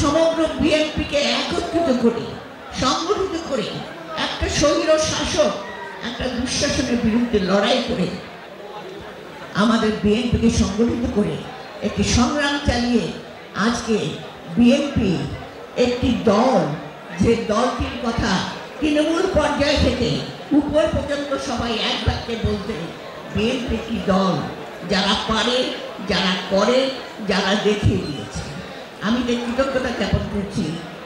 সমগ্র বিএনপিকে একত্রিত করে সংগঠিত করে একটা স্বৈর শাসক একটা দুঃশাসনের বিরুদ্ধে লড়াই করে আমাদের বিএনপিকে সংগঠিত করে একটি সংগ্রাম চালিয়ে আজকে বিএনপি একটি দল, যে দলটির কথা তৃণমূল পর্যায় থেকে উপর পর্যন্ত সবাই এক বাক্যে বলতে, বিএনপি একটি দল যারা পারে, যারা করে, যারা দেখিয়ে দিয়েছে। আমি যে কৃতজ্ঞতা জ্ঞাপন করছি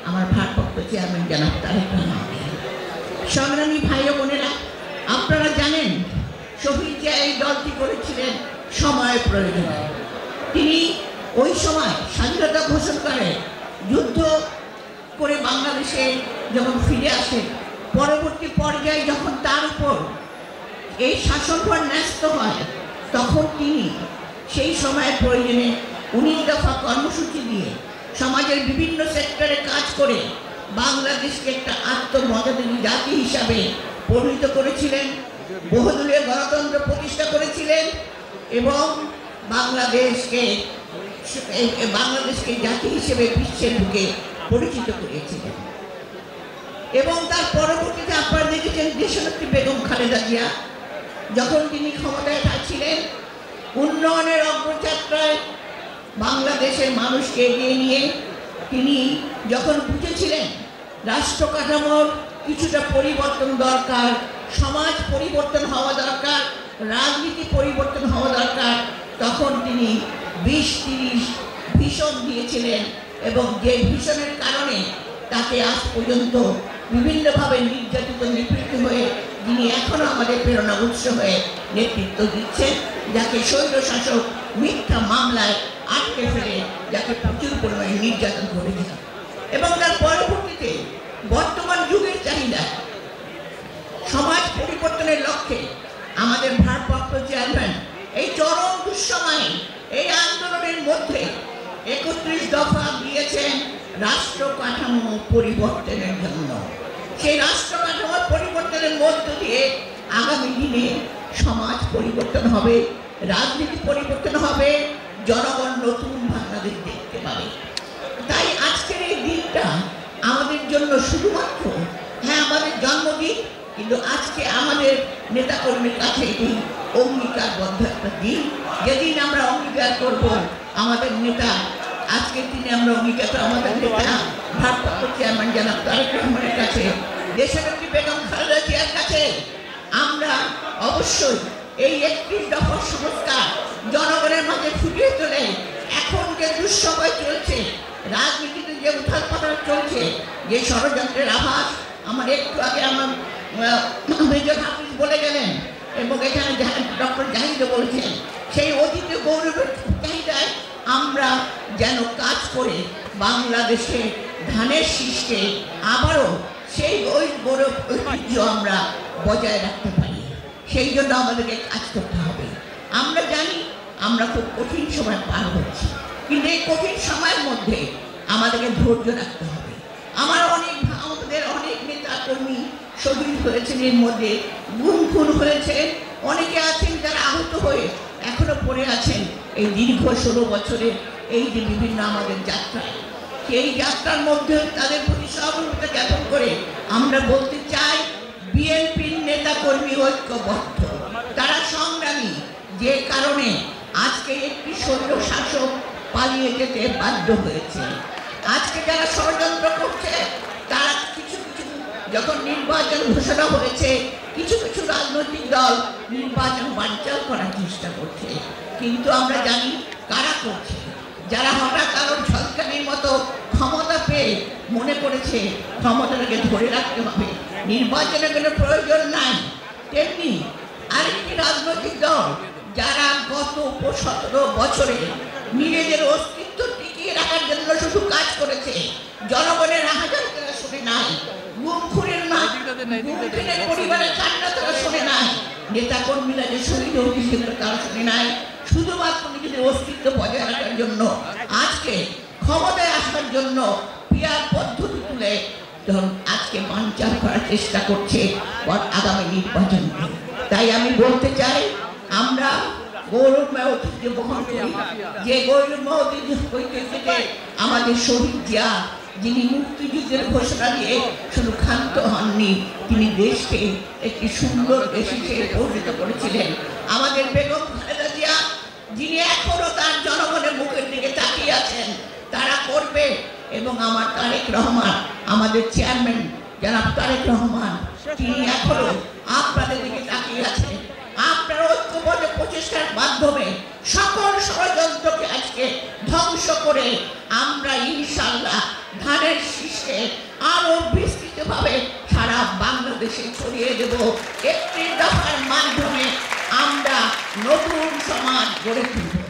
আমার ভারপ্রাপ্ত চেয়ারম্যান জনাব তারেক রহমানকে। সংগ্রামী ভাই ও বোনেরা, আপনারা জানেন শহীদ জিয়া এই দলটি করেছিলেন সময়ের প্রয়োজনে। তিনি ওই সময় স্বাধীনতা ঘোষণা করে যুদ্ধ করে বাংলাদেশে যখন ফিরে আসেন, পরবর্তী পর্যায়ে যখন তার উপর এই শাসনভার ন্যস্ত হয়, তখন তিনি সেই সময়ের প্রয়োজনে 19 দফা কর্মসূচি দিয়ে সমাজের বিভিন্ন সেক্টরে কাজ করে বাংলাদেশকে একটা আত্মমর্যাদার জাতি হিসাবে পরিণত করেছিলেন, বহুদলীয় গণতন্ত্র প্রতিষ্ঠা করেছিলেন এবং বাংলাদেশকে জাতি হিসেবে বিশ্বের বুকে পরিচিত করেছিলেন। এবং তার পরবর্তীতে আপনারা দেখেছেন দেশনেত্রী বেগম খালেদা জিয়া যখন তিনি ক্ষমতায় থাকছিলেন, উন্নয়নের অগ্রযাত্রায় বাংলাদেশের মানুষকে এগিয়ে নিয়ে তিনি যখন বুঝেছিলেন রাষ্ট্র কাঠামোর কিছুটা পরিবর্তন দরকার, সমাজ পরিবর্তন হওয়া দরকার, রাজনীতি পরিবর্তন হওয়া দরকার, তখন তিনি 20-30 ভিশন দিয়েছিলেন এবং যে ভিশনের কারণে তাকে আজ পর্যন্ত বিভিন্নভাবে নির্যাতিত নিপীড়িত হয়ে যিনি এখনও আমাদের প্রেরণা উৎস হয়ে নেতৃত্ব দিচ্ছেন, যাকে স্বৈর শাসক মিথ্যা মামলায় আটকে ফেলে যাকে প্রচুর পরিমাণে নির্যাতন করেছিল। এবং তার পরবর্তীতে বর্তমান যুগের চাহিদা সমাজ পরিবর্তনের লক্ষ্যে আমাদের ভারপ্রাপ্ত চেয়ারম্যান এই চরম দুঃসময়ে এই আন্দোলনের মধ্যে 31 দফা দিয়েছেন রাষ্ট্র কাঠামো পরিবর্তনের জন্য। সেই রাষ্ট্র কাঠামো পরিবর্তনের মধ্য দিয়ে আগামী দিনে সমাজ পরিবর্তন হবে, রাজনীতি পরিবর্তন হবে, জনগণ নতুন বাংলাদেশ দেখতে পাবে। তাই আজকের এই দিনটা আমাদের জন্য শুধুমাত্র আমাদের জন্মদিন, কিন্তু আজকে আমাদের নেতাকর্মীর কাছে এটি অঙ্গীকারবদ্ধ একটা দিন, যেদিন আমরা অঙ্গীকার করব আমাদের নেতা আজকের দিনে আমরা অঙ্গীকার আমাদের নেতা ভারপ্রাপ্ত চেয়ারম্যান জনাব তারেক রহমানের কাছে, দেশনেত্রী বেগম খালেদা জিয়ার কাছে আমরা অবশ্যই এই 31 দফার সংস্কার জনগণের মাঝে ফুটিয়ে তোলে। এখন যে দুঃসময় চলছে, রাজনীতিতে যে উথাল পাথাল চলছে, যে ষড়যন্ত্রের আভাস আমার একটু আগে আমার মেজর হাফিজ বলে গেলেন এবং এখানে ডক্টর জাহিদও বলেছেন, সেই অতীতে গৌরবের চাহিদায় আমরা যেন কাজ করে বাংলাদেশে ধানের শীষকে আবারও সেই ওই গৌরব ঐতিহ্য আমরা বজায় রাখতে পারি। সেই জন্য আমাদেরকে কাজ করতে হবে। আমরা জানি আমরা খুব কঠিন সময় পার হচ্ছি, কিন্তু এই কঠিন সময়ের মধ্যে আমাদেরকে ধৈর্য রাখতে হবে। আমাদের অনেক নেতা কর্মী শহীদ হয়েছেন, এর মধ্যে গুম খুন হয়েছে, অনেকে আছেন যারা আহত হয়ে এখনো পড়ে আছেন এই দীর্ঘ 16 বছরের এই যে বিভিন্ন আমাদের যাত্রা, সেই যাত্রার মধ্যে তাদের প্রতি সহযোগিতা জ্ঞাপন করে আমরা বলতে চাই বিএনপির নেতা কর্মী ঐক্যবদ্ধ, তারা সংগ্রামী, যে কারণে আজকে একটি স্বৈর শাসক পালিয়ে যেতে বাধ্য হয়েছে। আজকে যারা ষড়যন্ত্র করছে তারা কিছু যখন নির্বাচন ঘোষণা হয়েছে, কিছু রাজনৈতিক দল নির্বাচন বানচাল করার চেষ্টা করছে, কিন্তু আমরা জানি কারা করছে। যারা হঠাৎ কারণ ঝলকানির মতো ক্ষমতা পেয়ে মনে করেছে ক্ষমতাটাকে ধরে রাখতে হবে, নির্বাচনের কোনো প্রয়োজন নাই, তেমনি আরেকটি রাজনৈতিক দল যারা গত 17 বছরে নিজেদের অস্তিত্ব টিকিয়ে রাখার জন্য শুধু কাজ করেছে, জনগণের হাজার তারা শুনে নাই, পরিবারের কান্না তারা শুনে নাই, নেতা কর্মীরা যে শহীদ হয়েছিল তারা শুনে নাই, শুধুমাত্র নিজেদের অস্তিত্ব বজায় রাখার জন্য আজকে ক্ষমতায় আসার জন্য পিয়ার পদ্ধতি তুলে আজকে বানচাল করার চেষ্টা করছে আগামী নির্বাচনকে। তাই আমি বলতে চাই আমরা গৌরবময় ঐতিহ্য বহন করি, যে গৌরবময় ঐতিহ্যকে আমাদের শহীদ জিয়া, যিনি মুক্তিযুদ্ধের ঘোষণা দিয়ে শুধু ক্ষান্ত হননি, তিনি দেশকে একটি সুন্দর দেশ হিসেবে পরিণত করেছিলেন। আমাদের বেগম খালেদা জিয়া, যিনি এখনো তার জনগণের মুখের দিকে তাকিয়ে আছেন, তারা করবে। এবং আমার তারেক রহমান, আমাদের চেয়ারম্যান জনাব তারেক রহমান, তিনি এখনো আপনাদের দিকে তাকিয়ে আছেন। আপনার ঐক্যবদ্ধ প্রচেষ্টার মাধ্যমে সকল ষড়যন্ত্রকে আজকে ধ্বংস করে আমরা ইনশাআল্লাহ ধানের শীষে আরো বিস্তৃতভাবে সারা বাংলাদেশে ছড়িয়ে দেব। একটি দফার মাধ্যমে আমরা নতুন সমাজ গড়ে তুলব।